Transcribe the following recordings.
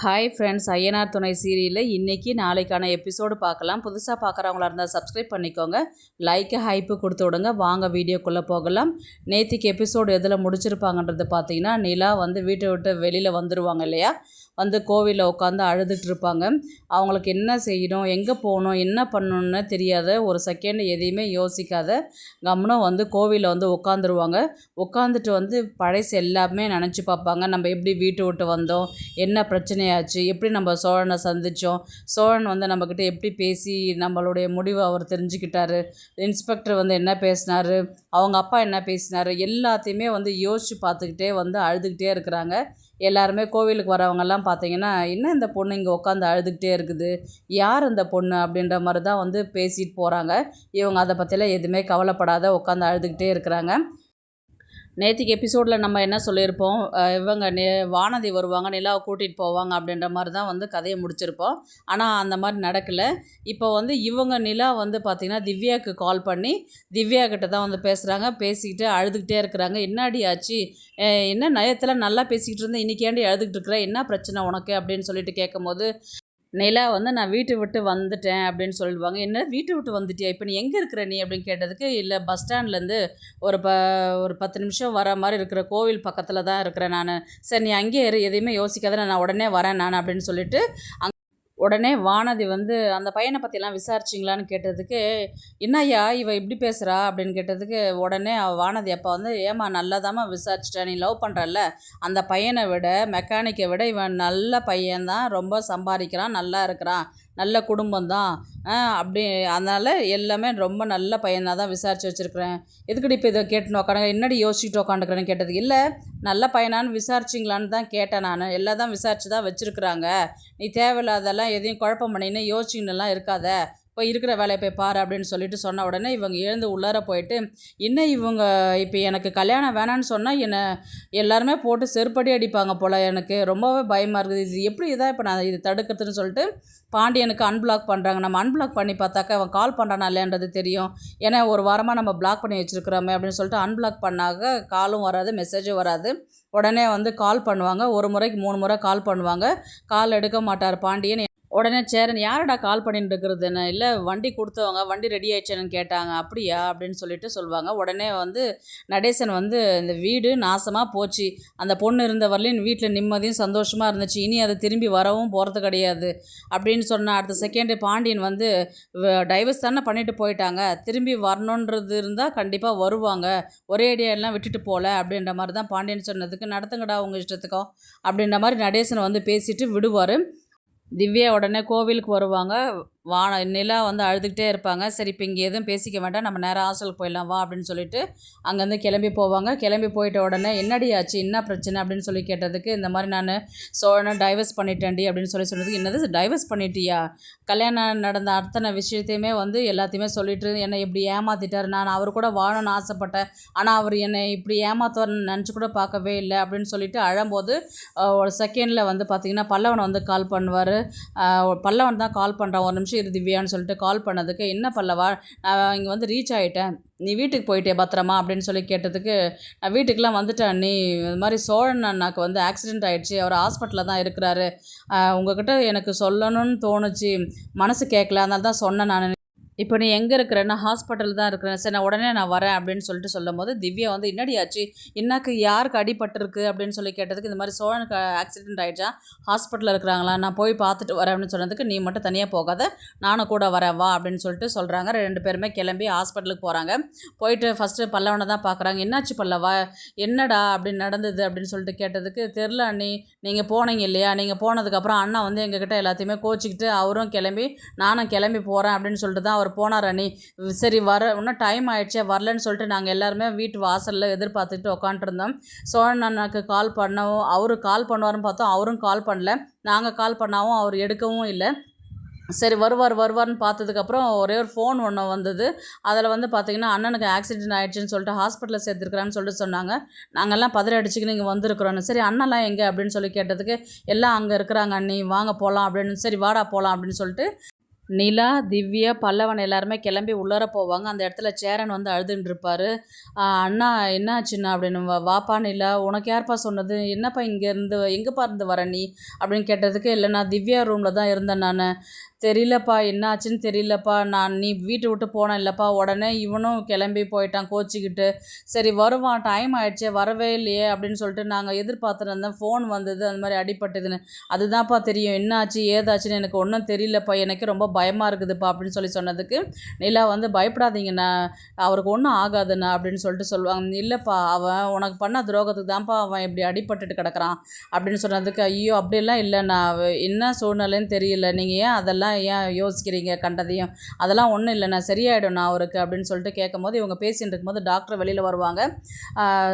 Hi friends, Ayyanar துணை சீரியலில் இன்றைக்கி நாளைக்கான எபிசோடு பார்க்கலாம். புதுசாக பார்க்குறவங்களா இருந்தால் சப்ஸ்கிரைப் பண்ணிக்கோங்க, லைக்கு ஹைப்பு கொடுத்து விடுங்க. வாங்க வீடியோக்குள்ளே போகலாம். நேற்றுக்கு எபிசோடு எதில் முடிச்சிருப்பாங்கன்றது பார்த்தீங்கன்னா, நிலா வந்து வீட்டை விட்டு வெளியில் வந்துடுவாங்க இல்லையா, வந்து கோவிலில் உட்காந்து அழுதுட்டு இருப்பாங்க. அவங்களுக்கு என்ன செய்யணும், எங்கே போகணும், என்ன பண்ணணுன்னு தெரியாத, ஒரு செகண்ட் எதையுமே யோசிக்காத கம்முனும் வந்து கோவிலில் வந்து உட்காந்துருவாங்க. உட்காந்துட்டு வந்து பழசு எல்லாமே நினச்சி பார்ப்பாங்க. நம்ம எப்படி வீட்டை விட்டு வந்தோம், என்ன பிரச்சனையாச்சு, எப்படி நம்ம சோழனை சந்தித்தோம், சோழன் வந்து நம்மக்கிட்ட எப்படி பேசி நம்மளுடைய முடிவை அவர் தெரிஞ்சுக்கிட்டாரு, இன்ஸ்பெக்டர் வந்து என்ன பேசினார், அவங்க அப்பா என்ன பேசினார், எல்லாத்தையுமே வந்து யோசித்து பார்த்துக்கிட்டே வந்து அழுதுகிட்டே இருக்கிறாங்க. எல்லாருமே கோவிலுக்கு வரவங்கெல்லாம் பார்த்தீங்கன்னா, என்ன இந்த பொண்ணு இங்கே உட்காந்து அழுதுகிட்டே இருக்குது, யார் இந்த பொண்ணு அப்படின்ற மாதிரி தான் வந்து பேசிட்டு போகிறாங்க. இவங்க அதை பற்றிலாம் எதுவுமே கவலைப்படாத உட்காந்து அழுதுகிட்டே இருக்கிறாங்க. நேற்றுக்கு எபிசோடில் நம்ம என்ன சொல்லியிருப்போம், இவங்க வானதி வருவாங்க, நிலாவை கூட்டிகிட்டு போவாங்க அப்படின்ற மாதிரி தான் வந்து கதையை முடிச்சிருப்போம். ஆனால் அந்த மாதிரி நடக்கலை. இப்போ வந்து இவங்க நிலா வந்து பார்த்திங்கன்னா திவ்யாவுக்கு கால் பண்ணி திவ்யா கிட்ட தான் வந்து பேசுகிறாங்க. பேசிக்கிட்டு அழுதுகிட்டே இருக்கிறாங்க. என்னாடி ஆச்சு, என்ன நயத்தில் நல்லா பேசிக்கிட்டு இருந்தேன், இன்றைக்கி ஏண்டி அழுதுகிட்டு இருக்கிற, என்ன பிரச்சனை உனக்கு அப்படின்னு சொல்லிட்டு கேட்கும்போது, நிலா வந்து நான் வீட்டை விட்டு வந்துட்டேன் அப்படின்னு சொல்லுவாங்க. என்ன வீட்டை விட்டு வந்துட்டியா, இப்போ நீ எங்கே இருக்கிற நீ அப்படின்னு கேட்டதுக்கு, இல்லை பஸ் ஸ்டாண்ட்லேருந்து ஒரு 10 நிமிஷம் வர மாதிரி இருக்கிற கோவில் பக்கத்தில் தான் இருக்கிறேன் நான். சரி நீ அங்கேயே இரு, எதையுமே யோசிக்காத, நான் உடனே வரேன் நான் அப்படின்னு சொல்லிட்டு உடனே வானதி வந்து அந்த பையனை பற்றிலாம் விசாரிச்சிங்களான்னு கேட்டதுக்கு, என்னய்யா இவ இப்படி பேசுகிறா அப்படின்னு கேட்டதுக்கு, உடனே வானதி அப்பா வந்து, ஏமா நல்லாதாம்மா விசாரிச்சிட்டா, நீ லவ் பண்ணுறல்ல, அந்த பையனை விட மெக்கானிக்கை விட இவன் நல்ல பையன்தான், ரொம்ப சம்பாதிக்கிறான், நல்லா இருக்கிறான், நல்ல குடும்பம்தான், அப்படி அதனால் எல்லாமே ரொம்ப நல்ல பையனாக தான் விசாரித்து வச்சுருக்கிறேன். எதுக்கடி இப்போ இதை கேட்டுன்னு உட்காந்து என்னடி யோசிச்சுட்டு உட்காந்துக்கிறேன்னு கேட்டதுக்கு, இல்லை நல்ல பையனான்னு விசாரிச்சிங்களான்னு தான் கேட்டேன் நான், எல்லாம் தான் விசாரித்து தான் வச்சுருக்குறாங்க, நீ தேவையில்லாதெல்லாம் எதையும் குழப்பம் பண்ணின்னு யோசிச்சுன்னுலாம் இருக்காத, இப்போ இருக்கிற வேலையை போய் பாரு அப்படின்னு சொல்லிட்டு சொன்ன உடனே இவங்க எழுந்து உள்ளார போயிட்டு, இன்னும் இவங்க இப்போ எனக்கு கல்யாணம் வேணான்னு சொன்னால் என்னை எல்லாருமே போட்டு செருப்படி அடிப்பாங்க போல், எனக்கு ரொம்பவே பயமாக இருக்குது, இது எப்படி இதாக இப்போ நான் இது தடுக்கிறதுன்னு சொல்லிட்டு பாண்டியனுக்கு அன்பிளாக் பண்ணுறாங்க. நம்ம அன்பிளாக் பண்ணி பார்த்தாக்கா அவன் கால் பண்ணுறானா இல்லைன்றது தெரியும், ஏன்னா ஒரு வாரமாக நம்ம பிளாக் பண்ணி வச்சுருக்கிறோமே அப்படின்னு சொல்லிட்டு அன்பிளாக் பண்ணாக காலும் வராது, மெசேஜும் வராது. உடனே வந்து கால் பண்ணுவாங்க, ஒரு முறைக்கு 3 முறை கால் பண்ணுவாங்க, கால் எடுக்க மாட்டார் பாண்டியன். உடனே சேரன், யாரடா கால் பண்ணிட்டு இருக்கிறதுன்னு, இல்லை வண்டி கொடுத்தவங்க வண்டி ரெடி ஆயிடுச்சுன்னு கேட்டாங்க, அப்படியா அப்படின்னு சொல்லிட்டு சொல்லுவாங்க. உடனே வந்து நடேசன் வந்து, இந்த வீடு நாசமாக போச்சு, அந்த பொண்ணு இருந்த வரலையும் வீட்டில் நிம்மதியும் சந்தோஷமாக இருந்துச்சு, இனி அது திரும்பி வரவும் போகிறது கிடையாது அப்படின்னு சொன்ன அடுத்த செகண்டு பாண்டியன் வந்து, டைவர்ஸ் தானே பண்ணிட்டு போயிட்டாங்க, திரும்பி வரணுன்றது இருந்தால் கண்டிப்பாக வருவாங்க, ஒரே அடியெல்லாம் விட்டுட்டு போகல அப்படின்ற மாதிரி தான் பாண்டியன் சொன்னதுக்கு, நடத்துங்கடா உங்கள் இஷ்டத்துக்கும் அப்படின்ற மாதிரி நடேசனை வந்து பேசிட்டு விடுவார். திவ்யா உடனே கோவிலுக்கு வருவாங்க. நிலா வந்து அழுதுகிட்டே இருப்பாங்க. சரி இப்போ இங்கே எதுவும் பேசிக்க வேண்டாம், நம்ம நேராக ஹாஸ்டலுக்கு போயிடலாம் வா அப்படின்னு சொல்லிட்டு அங்கேருந்து கிளம்பி போவாங்க. கிளம்பி போயிட்ட உடனே என்னடி ஆச்சு, என்ன பிரச்சனை அப்படின்னு சொல்லி கேட்டதுக்கு, இந்த மாதிரி நான் சோழனை டைவர்ஸ் பண்ணிட்டேன்டி அப்படின்னு சொன்னதுக்கு, என்னது டைவர்ஸ் பண்ணிட்டியா, கல்யாணம் நடந்த அத்தனை விஷயத்தையுமே வந்து எல்லாத்தையுமே சொல்லிட்டு என்னை இப்படி ஏமாற்றிட்டார், நான் அவர் கூட வாழணும்னு ஆசைப்பட்டேன், ஆனால் அவர் என்னை இப்படி ஏமாற்றுவார்னு நினச்சி கூட பார்க்கவே இல்லை அப்படின்னு சொல்லிட்டு அழும்போது, ஒரு செகண்டில் வந்து பார்த்திங்கன்னா பல்லவன் வந்து கால் பண்ணுவார். பல்லவன் தான் கால் பண்ணுறான், ஒரு நிமிஷம் இரு திவ்யான்னு சொல்லிட்டு கால் பண்ணதுக்கு, என்ன பல்லவா நான் இங்கே வந்து ரீச் ஆகிட்டேன், நீ வீட்டுக்கு போயிட்டே பத்திரமா அப்படின்னு சொல்லி கேட்டதுக்கு, நான் வீட்டுக்கெலாம் வந்துட்டேன், நீ இது மாதிரி சோழன் அண்ணாக்கு வந்து ஆக்சிடெண்ட் ஆகிடுச்சு, அவர் ஹாஸ்பிட்டலில் தான் இருக்கிறாரு, உங்ககிட்ட எனக்கு சொல்லணும்னு தோணுச்சு, மனசு கேட்கல, அதனால தான் சொன்னேன் நான், இப்போ நீ எங்கே இருக்கிறேன்னா ஹாஸ்பிட்டல் தான் இருக்கிறேன், சரி நான் உடனே நான் வரேன் அப்படின்னு சொல்லிட்டு சொல்லும் போது, திவ்யா வந்து என்னடி ஆச்சு, இன்னாக்கு யாருக்கு அடிபட்டிருக்கு அப்படின்னு சொல்லி கேட்டதுக்கு, இந்த மாதிரி சோழனுக்கு ஆக்சிடென்ட் ஆகிடுச்சா, ஹாஸ்பிட்டலில் இருக்கிறாங்களா, நான் போய் பார்த்துட்டு வரேன் அப்படின்னு சொன்னதுக்கு, நீ மட்டும் தனியாக போகாத, நானும் கூட வரேன் வா அப்படின்னு சொல்லிட்டு சொல்கிறாங்க. 2 பேருமே கிளம்பி ஹாஸ்பிட்டலுக்கு போகிறாங்க. போயிட்டு ஃபஸ்ட்டு பல்லவனை தான் பார்க்குறாங்க. என்னாச்சு பல்லவா, என்னடா அப்படின்னு நடந்தது அப்படின்னு சொல்லிட்டு கேட்டதுக்கு, தெரில அண்ணி, நீங்கள் போனீங்க இல்லையா, நீங்கள் போனதுக்கப்புறம் அண்ணா வந்து எங்ககிட்ட எல்லாத்தையுமே கோச்சிக்கிட்டு அவரும் கிளம்பி நானும் கிளம்பி போகிறேன் அப்படின்னு சொல்லிட்டு தான் அவர் போனார் அண்ணி, சரி இன்னும் டைம் ஆகிடுச்சே வரலன்னு சொல்லிட்டு நாங்கள் எல்லாருமே வீட்டு வாசலில் எதிர்பார்த்துட்டு உட்காந்துருந்தோம். சோழன் அண்ணாக்கு கால் பண்ணவும், அவரு கால் பண்ணுவார்னு பார்த்தோம், அவரும் கால் பண்ணல, நாங்கள் கால் பண்ணாவும் அவர் எடுக்கவும் இல்லை. சரி வருவார்னு பார்த்ததுக்கப்புறம் ஒரே ஒரு ஃபோன் ஒன்று வந்தது. அதில் வந்து பார்த்திங்கன்னா அண்ணனுக்கு ஆக்சிடென்ட் ஆகிடுச்சின்னு சொல்லிட்டு ஹாஸ்பிட்டலில் சேர்த்துருக்குறான்னு சொல்லிட்டு சொன்னாங்க. நாங்கள்லாம் பதறி அடிச்சுக்கின்னு இங்கே வந்திருக்கிறோன்னு. சரி அண்ணன்லாம் எங்கே அப்படின்னு சொல்லி கேட்டதுக்கு, எல்லாம் அங்கே இருக்கிறாங்க அண்ணி, வாங்க போகலாம் அப்படின்னு, சரி வாடா போகலாம் அப்படின்னு சொல்லிட்டு நிலா, திவ்யா, பல்லவன் எல்லாருமே கிளம்பி உள்ளார போவாங்க. அந்த இடத்துல சேரன் வந்து அழுதுன்னு இருப்பாரு. "அண்ணா என்னாச்சுண்ணா?" அப்படின்னு. வாப்பா நிலா, உனக்கு யார்ப்பா சொன்னது? என்னப்பா இங்கேருந்து எங்கேப்பா இருந்து வர நீ?" அப்படின்னு கேட்டதுக்கு, "இல்லை நான் திவ்யா ரூமில் தான் இருந்தேன் நான். தெரியலப்பா என்ன ஆச்சுன்னு தெரியலப்பா. நீ வீட்டை விட்டு போன இல்லைப்பா. உடனே இவனும் கிளம்பி போயிட்டான் கோச்சிக்கிட்டு. சரி வருவான், டைம் ஆயிடுச்சே வரவே இல்லையே அப்படின்னு சொல்லிட்டு நாங்கள் எதிர்பார்த்துட்டு இருந்தேன். ஃபோன் வந்தது அந்த மாதிரி அடிபட்டதுன்னு. அதுதான்ப்பா தெரியும் என்ன ஆச்சு ஏதாச்சுன்னு எனக்கு ஒன்றும் தெரியலப்பா. எனக்கு ரொம்ப பயமாக இருக்குதுப்பா" அப்படின்னு சொன்னதுக்கு நிலா வந்து, "பயப்படாதீங்கண்ணா, அவருக்கு ஒன்றும் ஆகாதுண்ணா" அப்படின்னு சொல்லிட்டு சொல்லுவாங்க. "இல்லைப்பா, அவன் உனக்கு பண்ண துரோகத்துக்கு தான்ப்பா அவன் இப்படி அடிபட்டுட்டு கிடக்குறான்" அப்படின்னு சொன்னதுக்கு, "ஐயோ அப்படியெல்லாம் இல்லைண்ணா, என்ன சூழ்நிலைன்னு தெரியல. நீங்கள் ஏன் யோசிக்கிறீங்க கண்டதையும்? அதெல்லாம் ஒன்றும் இல்லைண்ணா, சரியாயிடும்ண்ணா அவருக்கு" அப்படின்னு சொல்லிட்டு கேட்கும்போது, இவங்க பேசிகிட்டு இருக்கும்போது டாக்டர் வெளியில் வருவாங்க.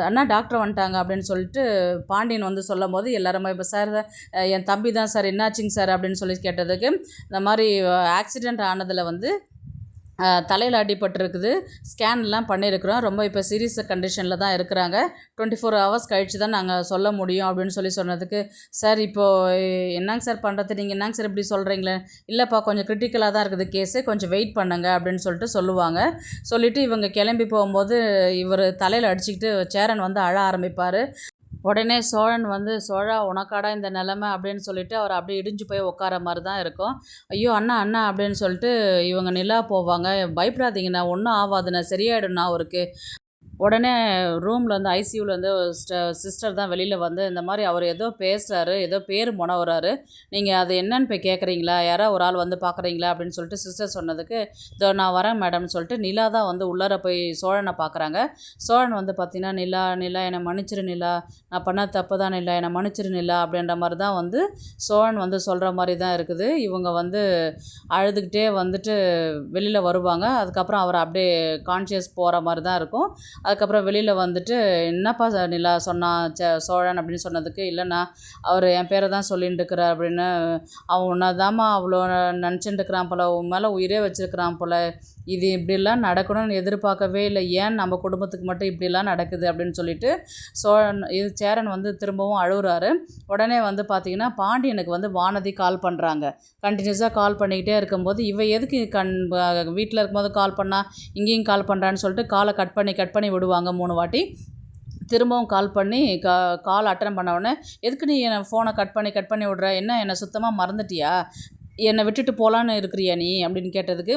"அண்ணா டாக்டர் வந்துட்டாங்க" அப்படின்னு சொல்லிட்டு பாண்டியன் வந்து சொல்லும் போது எல்லாருமே, "இப்போ சார் என் தம்பி தான் சார், என்னாச்சுங்க சார்" அப்படின்னு சொல்லி கேட்டதுக்கு, இந்த மாதிரி ஆக்சிடெண்ட் ஆனதில் வந்து தலையில் அடிபட்டிருக்குது, ஸ்கேன்லாம் பண்ணியிருக்கிறோம், ரொம்ப இப்போ சீரியஸ் கண்டிஷனில் தான் இருக்கிறாங்க, 24 ஹவர்ஸ் கழித்து தான் நாங்கள் சொல்ல முடியும் அப்படின்னு சொன்னதுக்கு, "சார் இப்போது என்னங்க சார் பண்ணுறது? நீங்கள் என்னங்க சார் இப்படி சொல்கிறீங்களே?" "இல்லைப்பா, கொஞ்சம் கிரிட்டிக்கலாக தான் இருக்குது கேஸு, கொஞ்சம் வெயிட் பண்ணுங்க" அப்படின்னு சொல்லிட்டு சொல்லுவாங்க. சொல்லிவிட்டு இவங்க கிளம்பி போகும்போது இவர் தலையில் அடிச்சுக்கிட்டு சேரன் வந்து அழ ஆரம்பிப்பார். உடனே சோழன் வந்து, "சோழா உனக்காடா இந்த நிலமை" அப்படின்னு சொல்லிட்டு அவர் அப்படியே இடிஞ்சு போய் உட்கார மாதிரி தான் இருக்கும். "ஐயோ அண்ணா அண்ணா" அப்படின்னு சொல்லிட்டு இவங்க நிலா போவாங்க. "பயப்படாதீங்கண்ணா, ஒன்றும் ஆகாதுண்ணா, சரியாயிடும்ண்ணா அவருக்கு." உடனே ரூமில் வந்து ஐசியூவில் வந்து சிஸ்டர் தான் வெளியில் வந்து, "இந்த மாதிரி அவர் ஏதோ பேசுகிறாரு, ஏதோ பேர் முனவுறாரு, நீங்கள் அது என்னன்னு போய் கேட்குறீங்களா? யாரோ ஒரு ஆள் வந்து பார்க்குறீங்களா?" அப்படின்னு சொல்லிட்டு சிஸ்டர் சொன்னதுக்கு, "இதோ நான் வரேன் மேடம்னு" சொல்லிட்டு நிலா தான் வந்து உள்ளார போய் சோழனை பார்க்குறாங்க. சோழன் வந்து பார்த்தீங்கன்னா, "நிலா நிலா என்னை மன்னிச்சிரு நிலா, நான் பண்ண தப்பு தான் நிலா, என்னை மன்னிச்சிரு நிலா" அப்படின்ற மாதிரி தான் வந்து சோழன் வந்து சொல்கிற மாதிரி தான் இருக்குது. இவங்க வந்து அழுதுகிட்டே வந்துட்டு வெளியில் வருவாங்க. அதுக்கப்புறம் அவர் அப்படியே கான்ஷியஸ் போகிற மாதிரி தான் இருக்கும். அதுக்கப்புறம் வெளியில் வந்துட்டு, "என்னப்பா நிலா சொன்னான் சோழன்" அப்படின்னு சொன்னதுக்கு, "இல்லைண்ணா, அவர் என் பேரை தான் சொல்லிட்டு இருக்கிறார்" அப்படின்னு. "அவன் உன்னதாம்மா அவ்வளோ நினச்சிட்டு இருக்கிறான் போல், உன் மேலே உயிரே வச்சுருக்கிறான் போல், இது இப்படிலாம் நடக்கணும்னு எதிர்பார்க்கவே இல்லை, ஏன் நம்ம குடும்பத்துக்கு மட்டும் இப்படிலாம் நடக்குது" அப்படின்னு சொல்லிட்டு சேரன் வந்து திரும்பவும் அழுகுறாரு. உடனே வந்து பார்த்திங்கன்னா, பாண்டியனுக்கு வந்து வானதி கால் பண்ணுறாங்க. கண்டினியூஸாக கால் பண்ணிக்கிட்டே இருக்கும்போது, இவ எதுக்கு வீட்டில் இருக்கும்போது கால் பண்ணால் இங்கேயும் கால் பண்ணுறான்னு சொல்லிட்டு காலை கட் பண்ணி விடுவாங்க 3 வாட்டி. திரும்பவும் கால் பண்ணி கால் அட்டன் பண்ண உடனே, "எதுக்கு நீ என் ஃபோனை கட் பண்ணி விடுற? என்ன என்னை சுத்தமாக மறந்துட்டியா? என்னை விட்டுட்டு போகலான்னு இருக்கிறியா நீ?" அப்படின்னு கேட்டதுக்கு,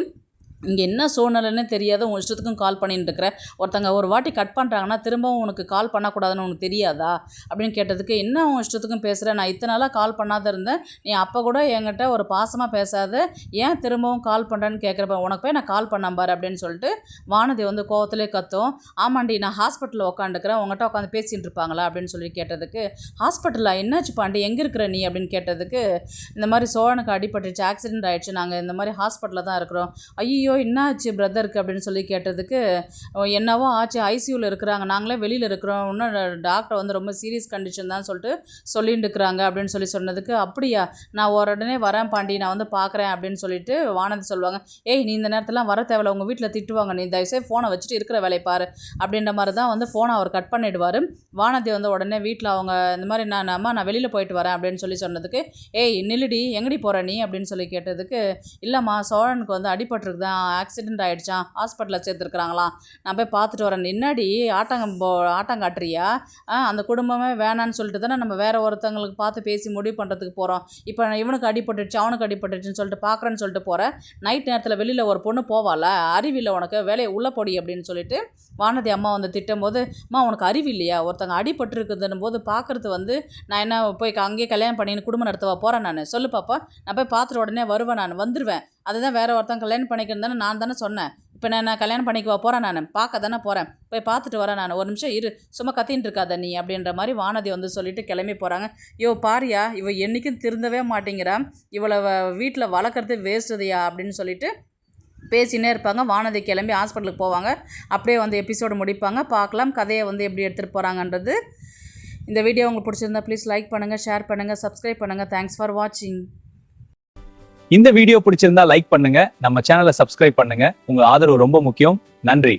"இங்கே என்ன சூழ்நிலைன்னு தெரியாத உன் இஷ்டத்துக்கும் கால் பண்ணிட்டு இருக்கிற. ஒருத்தங்க ஒரு வாட்டி கட் பண்ணுறாங்கன்னா திரும்பவும் உனக்கு கால் பண்ணக்கூடாதுன்னு உனக்கு தெரியாதா?" அப்படின்னு கேட்டதுக்கு, "என்ன உன் இஷ்டத்துக்கும் பேசுகிற? நான் இத்தனை நாளாக கால் பண்ணாத இருந்தேன், நீ அப்போ கூட என்கிட்ட ஒரு பாசமாக பேசாத, ஏன் திரும்பவும் கால் பண்ணுறேன்னு கேட்குறப்ப, உனக்கு போய் நான் கால் பண்ணேன் பாரு" அப்படின்னு சொல்லிட்டு வானதி வந்து கோவத்திலே கத்தும். "ஆமாண்டி, நான் ஹாஸ்பிட்டலில் உட்காந்துக்கிறேன், உங்கள்கிட்ட உட்காந்து பேசிகிட்டு இருப்பாங்களா?" அப்படின்னு சொல்லி கேட்டதுக்கு, "ஹாஸ்பிட்டலா? என்னாச்சு பாண்டி, எங்கே இருக்கிற நீ?" அப்படின்னு கேட்டதுக்கு, "இந்த மாதிரி சோழனுக்கு அடிபட்டுச்சு, ஆக்சிடென்ட் ஆகிடுச்சு, நாங்கள் இந்த மாதிரி ஹாஸ்பிட்டலில் தான் இருக்கிறோம்." "ஐயோ என்ன ஆச்சு பிரதருக்கு?" அப்படின்னு சொல்லி கேட்டதுக்கு, "என்னவோ ஆச்சு, ஐசியூவில் இருக்கிறாங்க, நாங்களே வெளியில் இருக்கிறோம், இன்னும் டாக்டர் வந்து ரொம்ப சீரியஸ் கண்டிஷன் தான் சொல்லிட்டு இருக்கிறாங்க" அப்படின்னு சொன்னதுக்கு, "அப்படியா, நான் உடனே வரேன் பாண்டி, நான் வந்து பார்க்குறேன்" அப்படின்னு சொல்லிட்டு வானதி சொல்லுவாங்க. "ஏய், நீ இந்த நேரத்துலாம் வர தேவையில்ல, உங்கள் வீட்டில் திட்டுவாங்க, நீ தயவுசெய்து ஃபோனை வச்சுட்டு இருக்கிற வேலையை பாரு" அப்படின்ற மாதிரி தான் வந்து ஃபோனை அவர் கட் பண்ணிவிடுவார். வானதி வந்து உடனே வீட்டில் அவங்க இந்த மாதிரி, நான் வெளியில் போயிட்டு வரேன்" அப்படின்னு சொன்னதுக்கு, "ஏய் நில்லுடி, எங்கடி போகிற நீ?" அப்படின்னு சொல்லி கேட்டதுக்கு, "இல்லைம்மா, சோழனுக்கு வந்து அடிபட்டிருக்குதான், ஆக்சிடெண்ட் ஆகிடுச்சான், ஹாஸ்பிட்டலில் சேர்த்துருக்குறாங்களாம், நான் போய் பார்த்துட்டு வரேன்." "என்னாடி ஆட்டம் காட்டுறியா? அந்த குடும்பமே வேணான்னு சொல்லிட்டு தானே நம்ம வேறு ஒருத்தங்களுக்கு பார்த்து பேசி முடிவு பண்ணுறதுக்கு போகிறோம். இப்போ இவனுக்கு அடிபட்டுடுச்சு, அவனுக்கு அடிபட்டுடுச்சுன்னு சொல்லிட்டு பார்க்குறேன்னு சொல்லிட்டு போகிறேன். நைட் நேரத்தில் வெளியில் ஒரு பொண்ணு போவாள, அறிவில்லை உனக்கு, வேலையை உள்ளே போடி" அப்படின்னு சொல்லிட்டு வானதி அம்மா வந்து திட்டும்போது, "அம்மா உனக்கு அறிவு இல்லையா? ஒருத்தங்க அடிபட்டுருக்குதுன்னும் போது பார்க்குறது வந்து நான் என்ன போய் அங்கேயே கல்யாணம் பண்ணின்னு குடும்பம் நடத்தவா போகிறேன் நான்? சொல்லு பாப்பா, நான் போய் பார்த்துட்டு உடனே வருவேன், நான் வந்துடுவேன். அதுதான் வேறு ஒருத்தன் கல்யாணம் பண்ணிக்கிறேன் தானே நான் தானே சொன்னேன். இப்போ நான் கல்யாணம் பண்ணிக்குவா போகிறேன், நான் பார்க்க தானே போகிறேன், போய் பார்த்துட்டு வரேன் நான், ஒரு நிமிஷம் இரு, சும்மா கத்தின்னு இருக்காத நீ" அப்படின்ற மாதிரி வானதி வந்து சொல்லிட்டு கிளம்பி போகிறாங்க. "யோ பாரியா, இவ என்றைக்கும் திருந்தவே மாட்டேங்கிறா, இவளை வீட்டில் வளர்க்குறது வேஸ்ட்டுதையா" அப்படின்னு சொல்லிட்டு பேசினே இருப்பாங்க. வானதி கிளம்பி ஹாஸ்பிட்டலுக்கு போவாங்க. அப்படியே வந்து எபிசோடு முடிப்பாங்க. பார்க்கலாம் கதையை வந்து எப்படி எடுத்துகிட்டு போகிறாங்கன்றது. இந்த வீடியோ உங்களுக்கு பிடிச்சிருந்தா ப்ளீஸ் லைக் பண்ணுங்கள், ஷேர் பண்ணுங்கள், சப்ஸ்கிரைப் பண்ணுங்கள். தேங்க்ஸ் ஃபார் வாட்சிங். இந்த வீடியோ பிடிச்சிருந்தா லைக் பண்ணுங்க, நம்ம சேனலை சப்ஸ்கிரைப் பண்ணுங்க. உங்க ஆதரவு ரொம்ப முக்கியம். நன்றி.